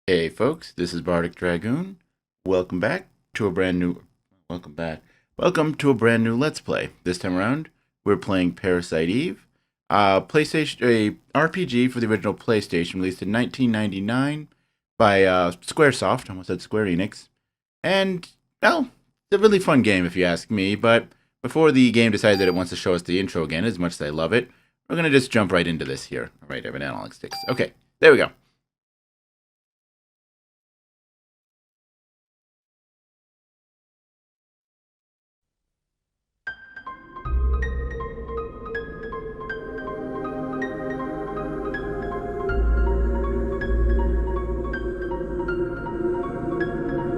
Hey folks, this is Bardic Dragoon. Welcome back to a brand new welcome back. Welcome to a brand new Let's Play. This time around, we're playing Parasite Eve, PlayStation a RPG for the original PlayStation released in 1999 by Squaresoft, almost said Square Enix. And well, it's a really fun game if you ask me, but before the game decides that it wants to show us the intro again, as much as I love it, we're going to just jump right into this here. All right, I have an analog sticks. Okay, there we go.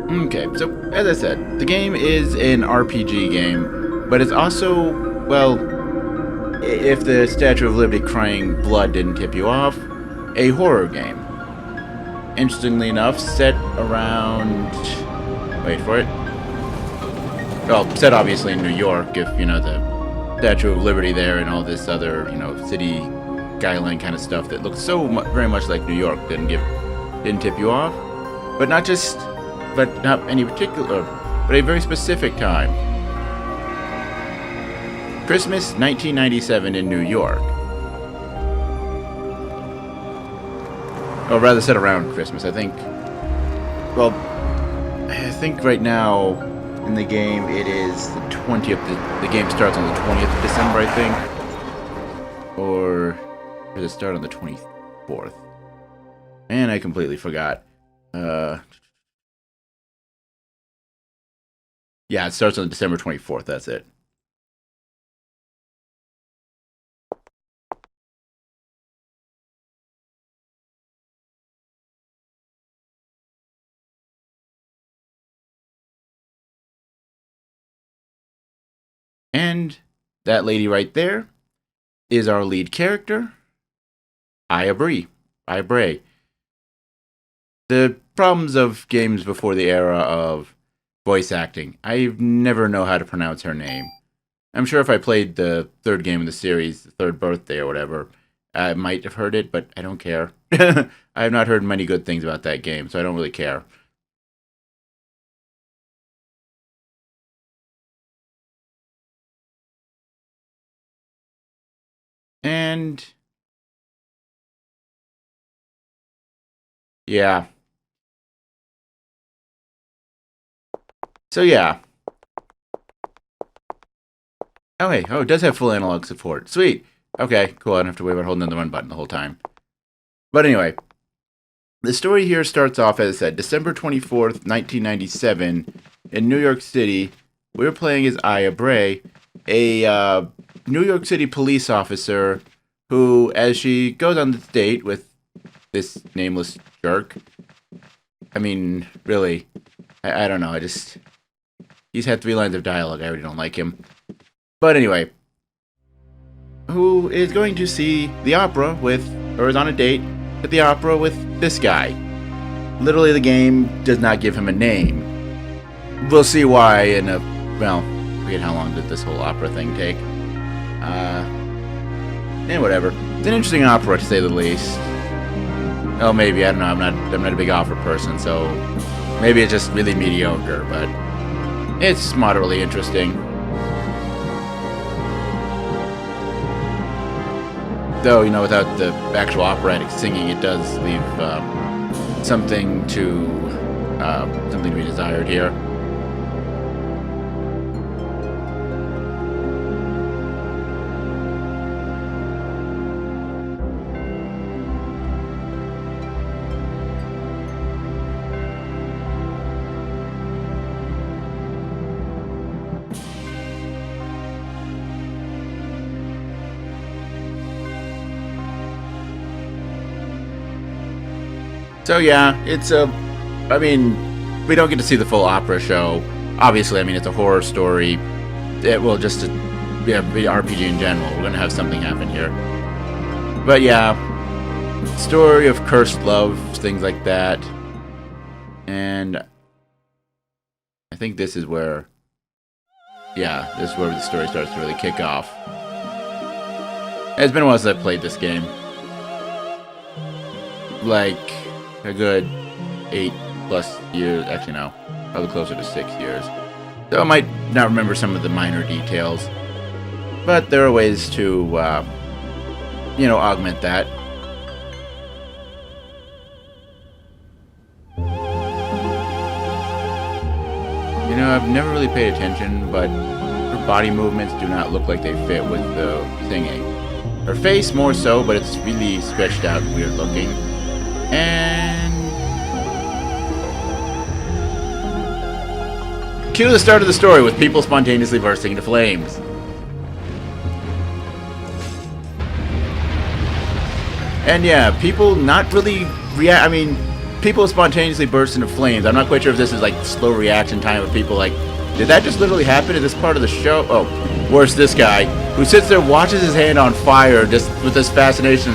Okay, so as I said, the game is an RPG game, but it's also, well, if the Statue of Liberty crying blood didn't tip you off, a horror game. Interestingly enough, set around. Wait for it. Well, set obviously in New York, if you know the Statue of Liberty there and all this other, city skyline kind of stuff that looks so very much like New York didn't tip you off, but not any particular, but a very specific time. Christmas 1997 in New York. Or rather, set around Christmas, I think. Well, I think right now in the game it is the 20th. The game starts on the 20th of December, I think. Or does it start on the 24th? And I completely forgot. Yeah, it starts on December 24th, that's it. And that lady right there is our lead character, Aya Bray. Aya Bray. The problems of games before the era of voice acting. I never know how to pronounce her name. I'm sure if I played the third game in the series, the third birthday or whatever, I might have heard it, but I don't care. I have not heard many good things about that game, so I don't really care. And yeah. So yeah. Oh hey, it does have full analog support. Sweet. Okay, cool. I don't have to worry about holding the run button the whole time. But anyway, the story here starts off, as I said, December 24th, 1997, in New York City. We're playing as Aya Bray, a New York City police officer who, as she goes on this date with this nameless jerk, I mean, really, I don't know. He's had 3 lines of dialogue. I already don't like him. But anyway, who is going to see the opera with, or is on a date at the opera with this guy. Literally, the game does not give him a name. We'll see why in a, well, forget how long did this whole opera thing take. And whatever. It's an interesting opera, to say the least. Oh, maybe, I don't know, I'm not a big opera person, so maybe it's just really mediocre, but it's moderately interesting. Though, without the actual operatic singing, it does leave something to be desired here. So yeah, I mean, we don't get to see the full opera show. Obviously, I mean, it's a horror story. It will just, yeah, be RPG in general. We're gonna have something happen here. But yeah, story of cursed love, things like that. And I think this is where, yeah, this is where the story starts to really kick off. It's been a while since I played this game. Like, a good 8+ years. Actually, no. Probably closer to 6 years. So I might not remember some of the minor details. But there are ways to, augment that. I've never really paid attention, but her body movements do not look like they fit with the singing. Her face more so, but it's really stretched out and weird looking. And cue the start of the story with people spontaneously bursting into flames. And yeah, people not really react. I mean, people spontaneously burst into flames. I'm not quite sure if this is like slow reaction time of people like, did that just literally happen? Is this part of the show? Oh, worse, this guy who sits there, watches his hand on fire just with this fascination.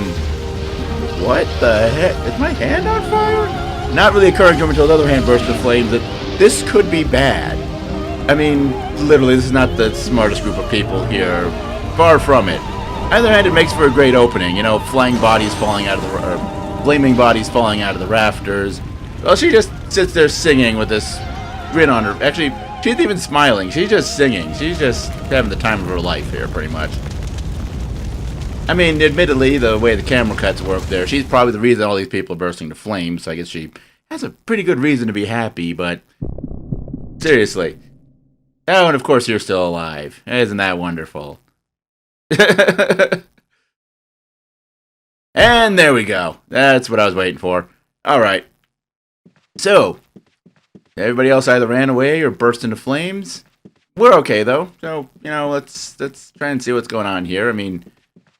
What the heck? Is my hand on fire? Not really occurring to him until the other hand bursts into flames that this could be bad. I mean, literally, this is not the smartest group of people here. Far from it. On the other hand, it makes for a great opening. Flying bodies falling out of the... Flaming bodies falling out of the rafters. Well, she just sits there singing with this grin on her. Actually, she isn't even smiling. She's just singing. She's just having the time of her life here, pretty much. I mean, admittedly, the way the camera cuts work there, she's probably the reason all these people are bursting into flames, so I guess she has a pretty good reason to be happy, but... Seriously. Oh, and of course you're still alive. Isn't that wonderful? And there we go. That's what I was waiting for. Alright. So, everybody else either ran away or burst into flames. We're okay, though. So, let's try and see what's going on here. I mean,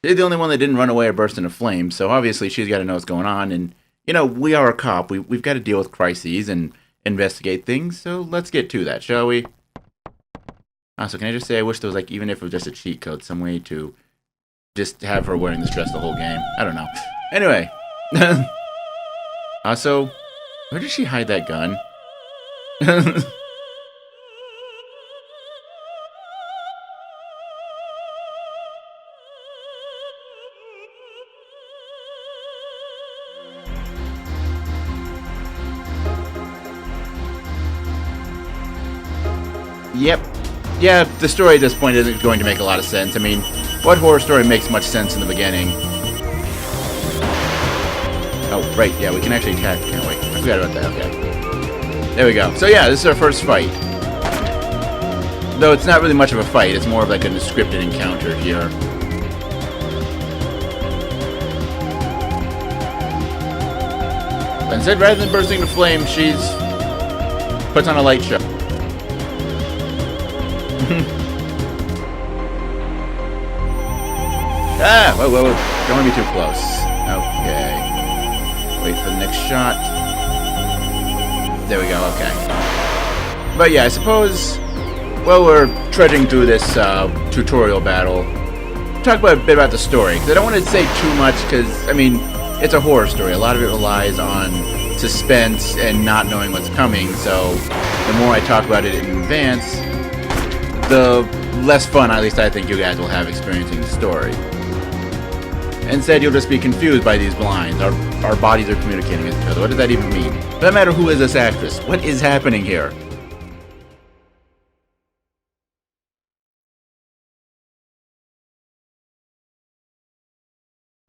she's the only one that didn't run away or burst into flames, so obviously she's got to know what's going on. And, we are a cop. We've got to deal with crises and investigate things, so let's get to that, shall we? Also, can I just say I wish there was, even if it was just a cheat code, some way to... just have her wearing this dress the whole game. I don't know. Anyway. Also, where did she hide that gun? Yep. Yeah, the story at this point isn't going to make a lot of sense. I mean, what horror story makes much sense in the beginning? Oh, right, yeah, we can actually attack, can't we? I forgot about that, okay. There we go. So yeah, this is our first fight. Though it's not really much of a fight, it's more of like a scripted encounter here. But instead, rather than bursting into flames, she's... puts on a light show. Ah! Whoa, whoa, whoa. Don't want to be too close. Okay. Wait for the next shot. There we go, okay. But yeah, I suppose... Well, we're trudging through this tutorial battle. Talk about a bit about the story, because I don't want to say too much, because, I mean, it's a horror story. A lot of it relies on suspense and not knowing what's coming, so the more I talk about it in advance, the less fun, at least I think, you guys will have experiencing the story. Instead, you'll just be confused by these blinds. Our bodies are communicating with each other. What does that even mean? Doesn't matter who is this actress. What is happening here?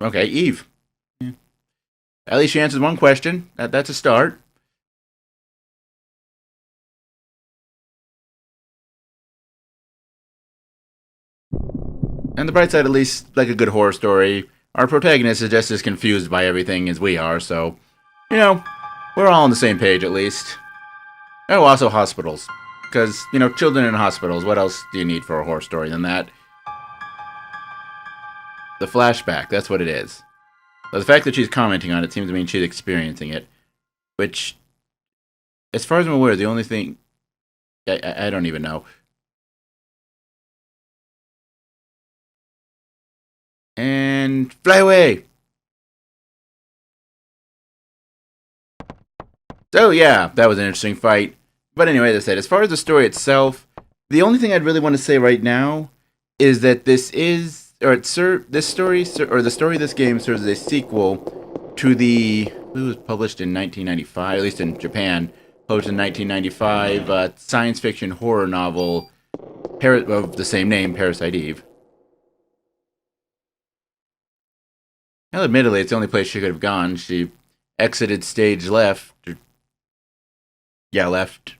Okay, Eve. Yeah. At least she answers one question. That's a start. And the bright side, at least, like a good horror story, our protagonist is just as confused by everything as we are, so, we're all on the same page, at least. Oh, also hospitals. Because, children in hospitals, what else do you need for a horror story than that? The flashback, that's what it is. But the fact that she's commenting on it seems to mean she's experiencing it. Which, as far as I'm aware, the only thing... I don't even know. And fly away! So yeah, that was an interesting fight. But anyway, as I said, as far as the story itself, the only thing I'd really want to say right now is that this is, or the story of this game serves as a sequel to the It was published in 1995, at least in Japan. Published in 1995, science fiction horror novel of the same name, Parasite Eve. Well, admittedly, it's the only place she could have gone. She exited stage left. Yeah, left.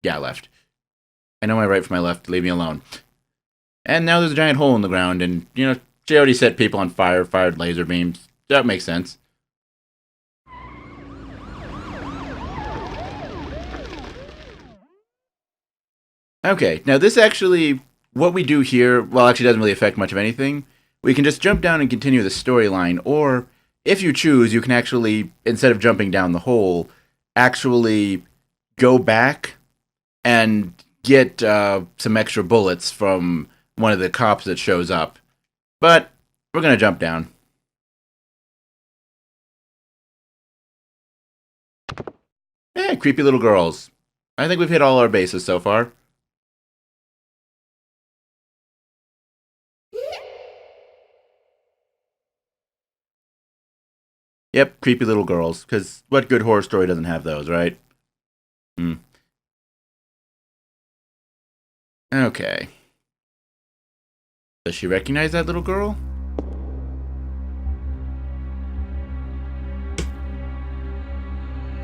Yeah, left. I know my right from my left. Leave me alone. And now there's a giant hole in the ground, and, you know, she already set people on fire, fired laser beams. That makes sense. Okay, now this actually, what we do here, well, actually doesn't really affect much of anything. We can just jump down and continue the storyline, or if you choose, you can actually, instead of jumping down the hole, actually go back and get some extra bullets from one of the cops that shows up. But we're going to jump down. Eh, creepy little girls. I think we've hit all our bases so far. Yep, creepy little girls. Because what good horror story doesn't have those, right? Hmm. Okay. Does she recognize that little girl?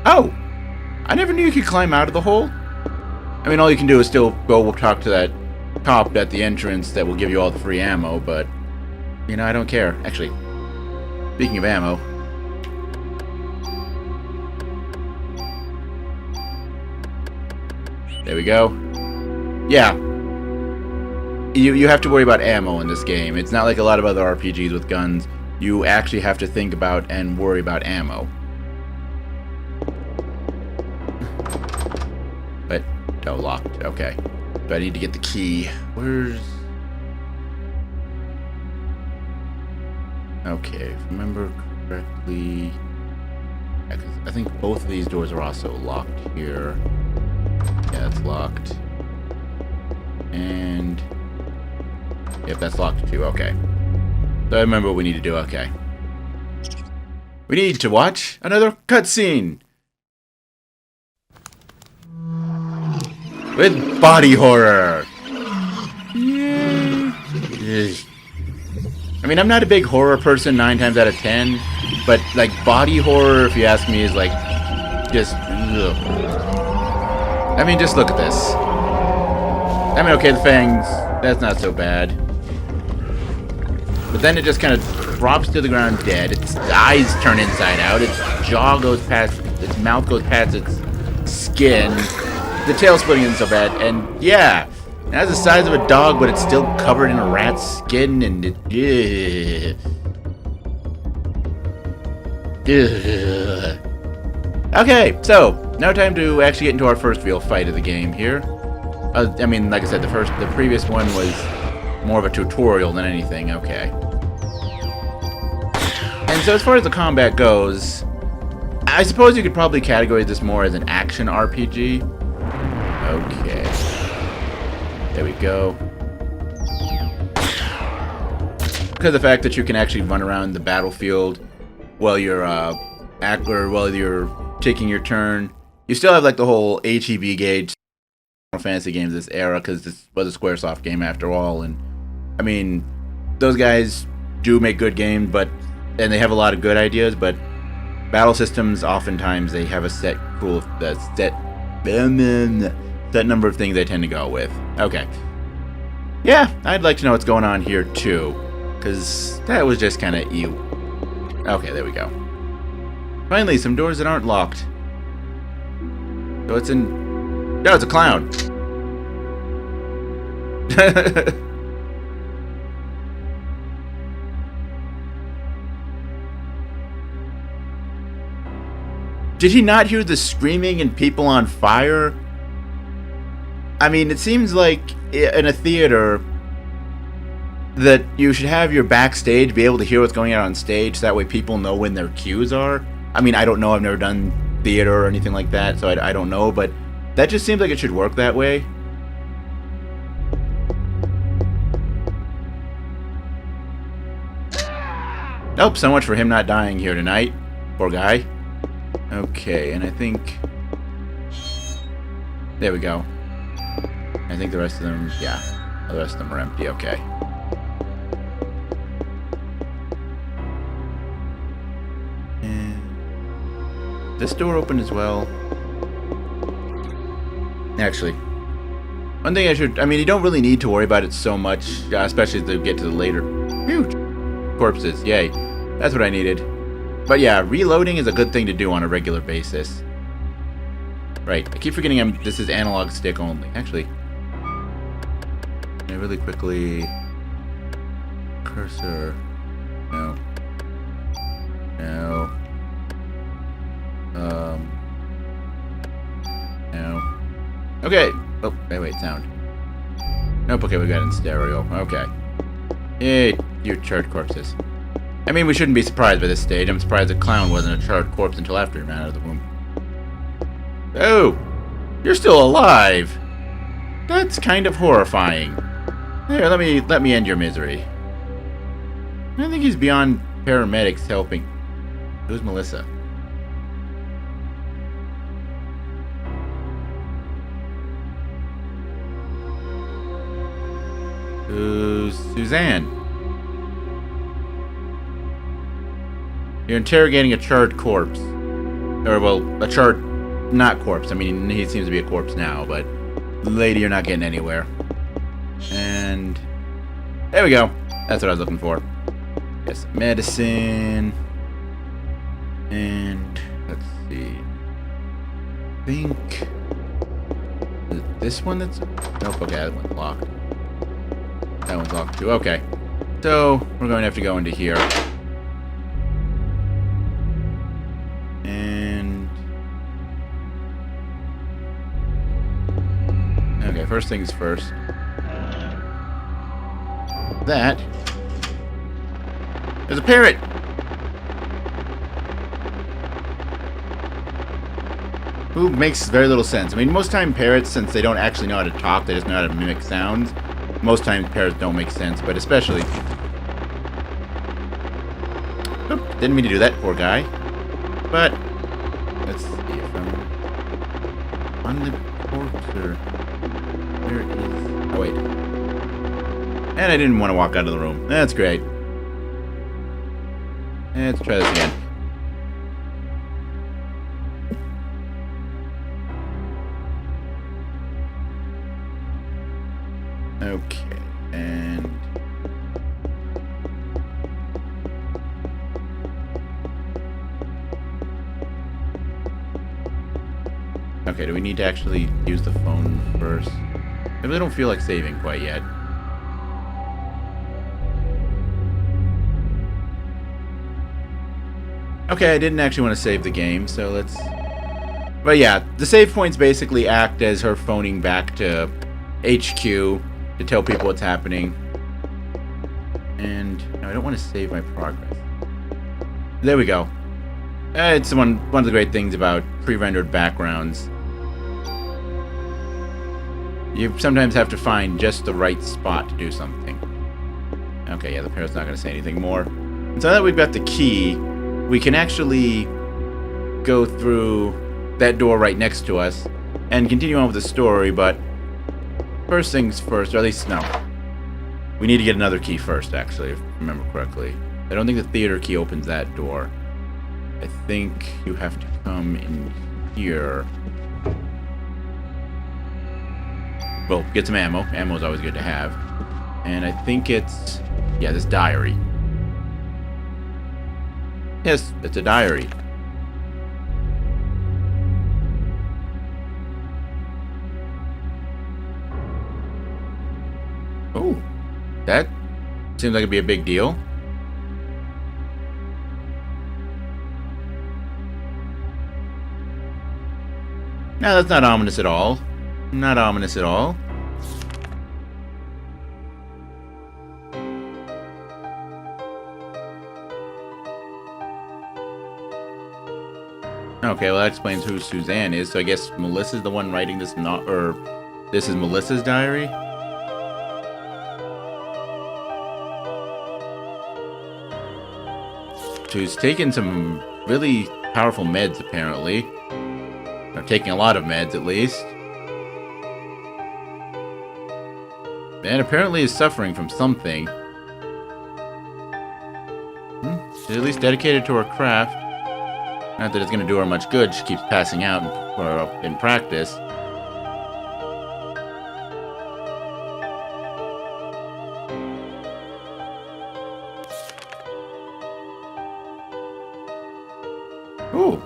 Oh! I never knew you could climb out of the hole. I mean, all you can do is still go talk to that cop at the entrance that will give you all the free ammo, but, you know, I don't care. Actually, speaking of ammo, there we go. Yeah. You have to worry about ammo in this game. It's not like a lot of other RPGs with guns. You actually have to think about and worry about ammo. But, oh, locked. Okay. But I need to get the key. Where's... Okay, if I remember correctly... Yeah, 'cause I think both of these doors are also locked here. Yeah, it's locked. And... Yep, that's locked too. Okay. So I remember what we need to do. Okay. We need to watch another cutscene! With body horror! Yeah. I mean, I'm not a big horror person 9 times out of 10, but, like, body horror, if you ask me, is, like, just... Ugh. I mean, just look at this. I mean, okay, the fangs, that's not so bad. But then it just kind of drops to the ground dead. Its eyes turn inside out. Its jaw goes past... Its mouth goes past its skin. The tail splitting isn't so bad. And, yeah, it has the size of a dog, but it's still covered in a rat's skin. And it... Okay, so, now time to actually get into our first real fight of the game here. I mean, like I said, the previous one was more of a tutorial than anything. Okay. And so as far as the combat goes, I suppose you could probably categorize this more as an action RPG. Okay. There we go. Because of the fact that you can actually run around the battlefield while you're while you're taking your turn. You still have like the whole HEB gauge Final Fantasy games this era, because this was a Squaresoft game after all, and I mean, those guys do make good games, and they have a lot of good ideas, but battle systems oftentimes they have a set number of things they tend to go with. Okay. Yeah, I'd like to know what's going on here too, because that was just kind of ew. Okay, there we go. Finally, some doors that aren't locked. So it's in... No, it's a clown. Did he not hear the screaming and people on fire? I mean, it seems like in a theater that you should have your backstage be able to hear what's going on stage, so that way people know when their cues are. I mean, I don't know, I've never done theater or anything like that, so I don't know, but that just seems like it should work that way. Nope, so much for him not dying here tonight. Poor guy. Okay, and I think... There we go. I think the rest of them... Yeah, the rest of them are empty. Okay. And this door open as well. Actually, one thing I mean, you don't really need to worry about it so much, especially as we get to the later... Huge corpses, yay. That's what I needed. But yeah, reloading is a good thing to do on a regular basis. Right, I keep forgetting this is analog stick only. Actually, really quickly... Cursor... No. No. No. Okay. Oh, wait, sound. Nope, okay, we got it in stereo. Okay. Yay, you charred corpses. I mean, we shouldn't be surprised by this stage. I'm surprised the clown wasn't a charred corpse until after he ran out of the womb. Oh! You're still alive! That's kind of horrifying. Here, let me end your misery. I think he's beyond paramedics helping. Who's Melissa? Who's Suzanne? You're interrogating a charred corpse. Or, well, a charred... Not corpse. I mean, he seems to be a corpse now, but... Lady, you're not getting anywhere. And... There we go. That's what I was looking for. Get some medicine. And... Let's see. I think... Is it this one that's... Nope, okay, that one's locked. That one's locked too. Okay. So, we're going to have to go into here. And... Okay, first things first. That... There's a parrot! Who makes very little sense. I mean, most time parrots, since they don't actually know how to talk, they just know how to mimic sounds. Most times parrots don't make sense, but especially... Oop, didn't mean to do that, poor guy. But, let's see if I'm on the corpse or... Where is... Oh, wait. And I didn't want to walk out of the room. That's great. Let's try this again. Okay, and... Okay, do we need to actually use the phone first? I really don't feel like saving quite yet. Okay, I didn't actually want to save the game, so let's... But yeah, the save points basically act as her phoning back to HQ to tell people what's happening. And no, I don't want to save my progress. There we go. It's one of the great things about pre-rendered backgrounds. You sometimes have to find just the right spot to do something. Okay, yeah, the parrot's not going to say anything more. And so now that we've got the key, we can actually go through that door right next to us and continue on with the story, but first things first, or at least, no. We need to get another key first, actually, if I remember correctly. I don't think the theater key opens that door. I think you have to come in here. Well, get some ammo. Ammo is always good to have. And I think it's... Yeah, this diary. Yes, it's a diary. Oh, that seems like it'd be a big deal. No, that's not ominous at all. Not ominous at all. Okay, well that explains who Suzanne is. So I guess Melissa's the one writing this, or this is Melissa's diary. Who's taken some really powerful meds, apparently. Or taking a lot of meds, at least. And apparently is suffering from something. She's at least dedicated to her craft. Not that it's going to do her much good. She keeps passing out in practice. Ooh.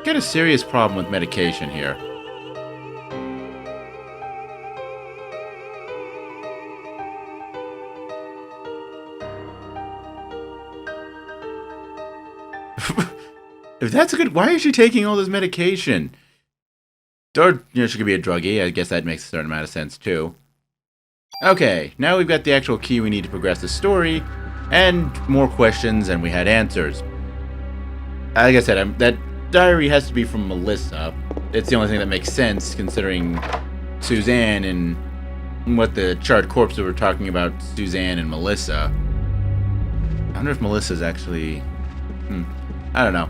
Got a serious problem with medication here. If that's a good... Why is she taking all this medication? Or, she could be a druggie. I guess that makes a certain amount of sense, too. Okay, now we've got the actual key we need to progress the story, and more questions than we had answers. Like I said, that diary has to be from Melissa. It's the only thing that makes sense, considering Suzanne and what the charred corpses were talking about Suzanne and Melissa. I wonder if Melissa's actually... I don't know.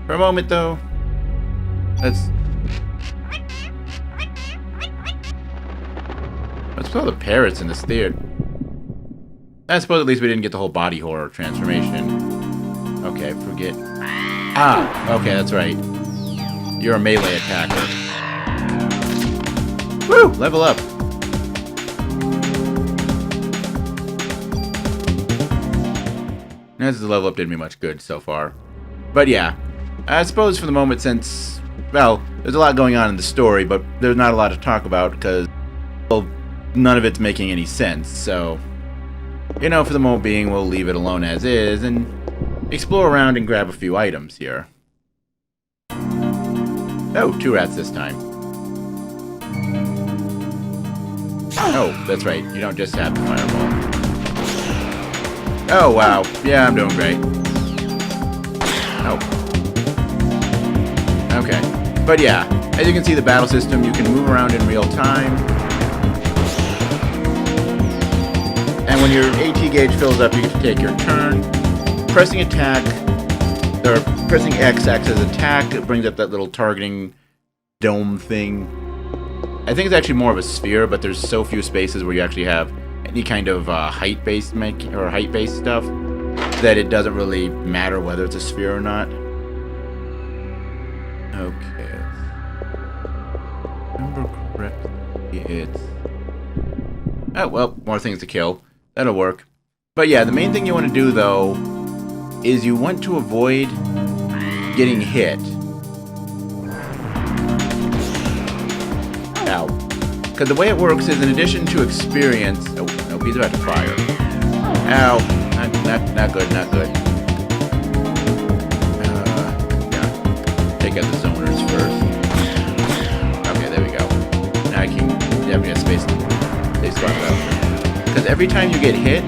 For a moment, though, let's put all the parrots in this theater. I suppose at least we didn't get the whole body horror transformation. Okay, forget. Okay, that's right. You're a melee attacker. Woo! Level up. This level up didn't me much good so far. But yeah, I suppose for the moment, since, well, there's a lot going on in the story, but there's not a lot to talk about because, well, none of it's making any sense. So, for the moment being, we'll leave it alone as is and explore around and grab a few items here. Oh, 2 rats this time. Oh, that's right. You don't just have the fireball. Oh, wow. Yeah, I'm doing great. Oh. Okay. But yeah, as you can see, the battle system, you can move around in real time. And when your AT gauge fills up, you get to take your turn. Pressing attack, or pressing X acts as attack. It brings up that little targeting dome thing. I think it's actually more of a sphere, but there's so few spaces where you actually have any kind of height-based stuff that it doesn't really matter whether it's a sphere or not. Okay. Remember correctly, it's... Oh, well, more things to kill. That'll work. But yeah, the main thing you want to do, though, is you want to avoid getting hit. Ow. Because the way it works is, in addition to experience... Oh, nope, he's about to fire. Ow. Not good, not good. Yeah. Take out the zoners first. Okay, there we go. Now I can definitely have space spot though. Because every time you get hit,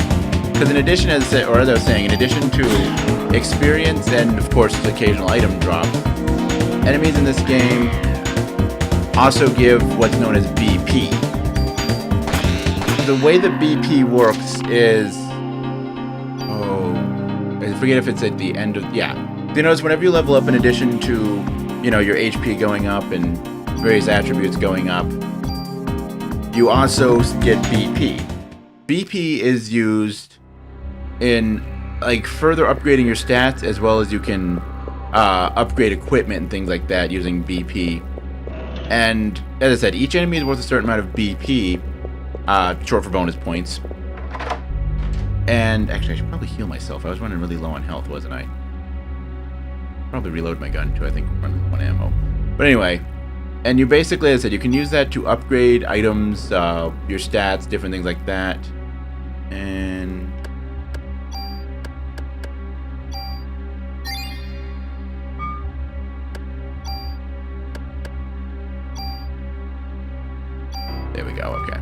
because in addition, as I was saying, in addition to experience and of course the occasional item drops, enemies in this game also give what's known as BP. The way the BP works is... I forget if it's at the end of... Yeah. You notice whenever you level up, in addition to, your HP going up and various attributes going up, you also get BP. BP is used in, further upgrading your stats, as well as you can upgrade equipment and things like that using BP. And, as I said, each enemy is worth a certain amount of BP, short for bonus points. And actually, I should probably heal myself. I was running really low on health, wasn't I? Probably reload my gun, too. I think I'm running low on ammo. But anyway, and you basically, as I said, you can use that to upgrade items, your stats, different things like that. And... there we go, okay.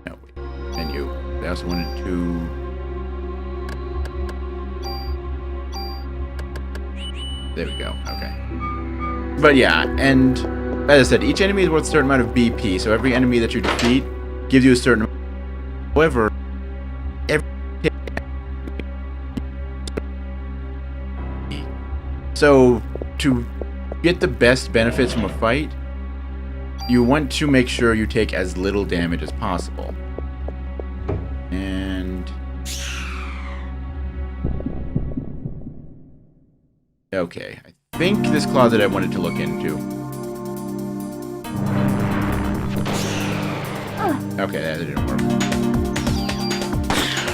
No, wait. And you. I also wanted to... there we go, okay. But yeah, and as I said, each enemy is worth a certain amount of BP, so every enemy that you defeat gives you a certain amount. However, every so to get the best benefits from a fight, you want to make sure you take as little damage as possible. And okay, I think this closet I wanted to look into. Okay, that didn't work.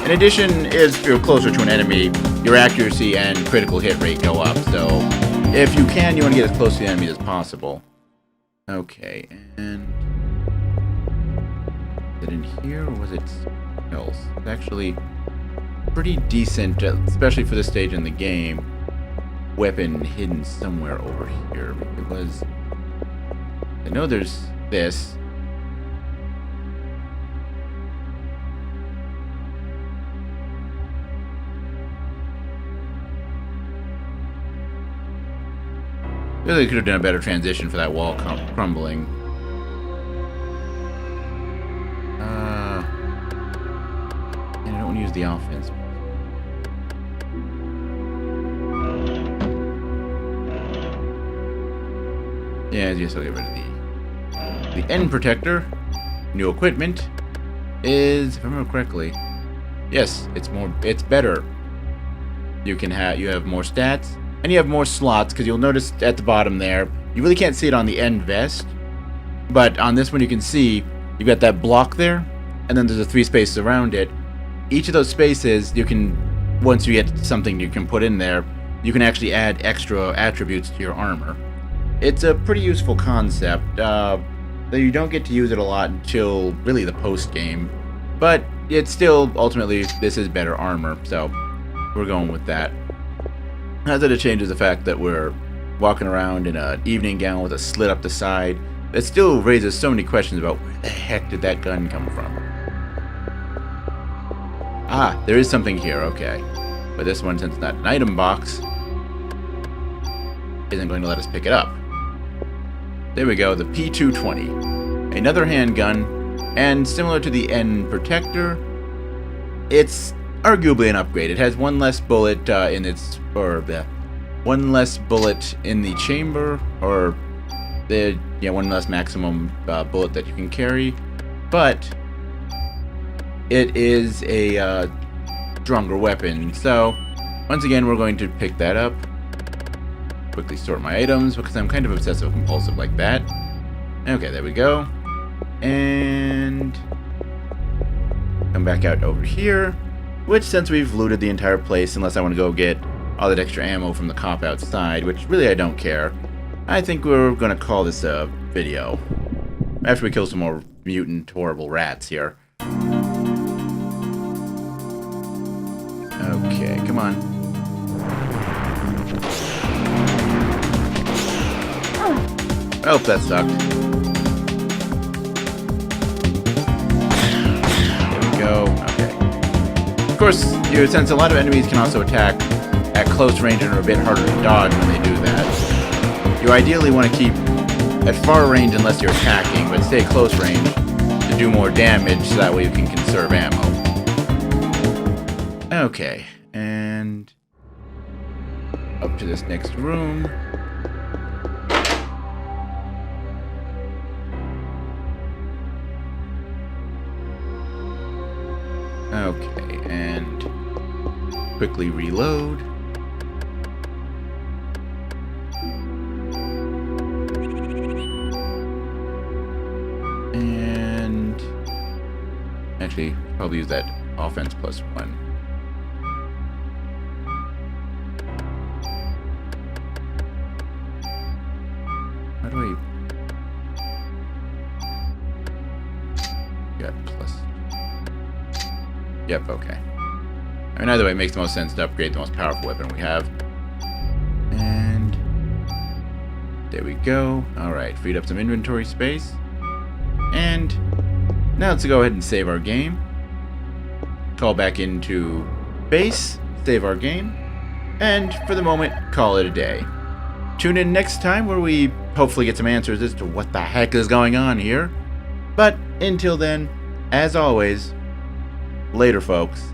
In addition, if you're closer to an enemy, your accuracy and critical hit rate go up. So, if you can, you want to get as close to the enemy as possible. Okay, and is it in here or was it something else? It's actually pretty decent, especially for this stage in the game. Weapon hidden somewhere over here. It was. I know there's this. Really could have done a better transition for that wall crumbling. And I don't want to use the offense. Yeah, just I'll get rid of the end protector. New equipment is, if I remember correctly, yes, it's better. You have more stats. And you have more slots, because you'll notice at the bottom there, you really can't see it on the end vest, but on this one you can see, you've got that block there, and then there's the 3 spaces around it. Each of those spaces, you can, once you get something you can put in there, you can actually add extra attributes to your armor. It's a pretty useful concept, though you don't get to use it a lot until really the post-game, but it's still, ultimately, this is better armor, so we're going with that. Not that it changes the fact that we're walking around in an evening gown with a slit up the side. It still raises so many questions about where the heck did that gun come from? Ah, there is something here, okay. But this one, since it's not an item box, isn't going to let us pick it up. There we go, the P220. Another handgun, and similar to the N Protector, it's arguably an upgrade. It has one less bullet one less bullet in the chamber, or one less maximum bullet that you can carry. But it is a stronger weapon. So once again, we're going to pick that up. Quickly sort my items because I'm kind of obsessive compulsive like that. Okay, there we go. And come back out over here. Which, since we've looted the entire place, unless I want to go get all that extra ammo from the cop outside, which really I don't care, I think we're going to call this a video. After we kill some more mutant, horrible rats here. Okay, come on. Oh, that sucked. There we go. Okay. Of course, you sense a lot of enemies can also attack at close range and are a bit harder to dodge when they do that. You ideally want to keep at far range unless you're attacking, but stay close range to do more damage so that way you can conserve ammo. Okay, and up to this next room. Okay, and quickly reload. And actually, probably use that offense +1. How do I... Got plus... Yep, okay. I mean, either way, it makes the most sense to upgrade the most powerful weapon we have. And... there we go. Alright, freed up some inventory space. And... now let's go ahead and save our game. Call back into base, save our game, and for the moment, call it a day. Tune in next time where we hopefully get some answers as to what the heck is going on here. But until then, as always, later, folks.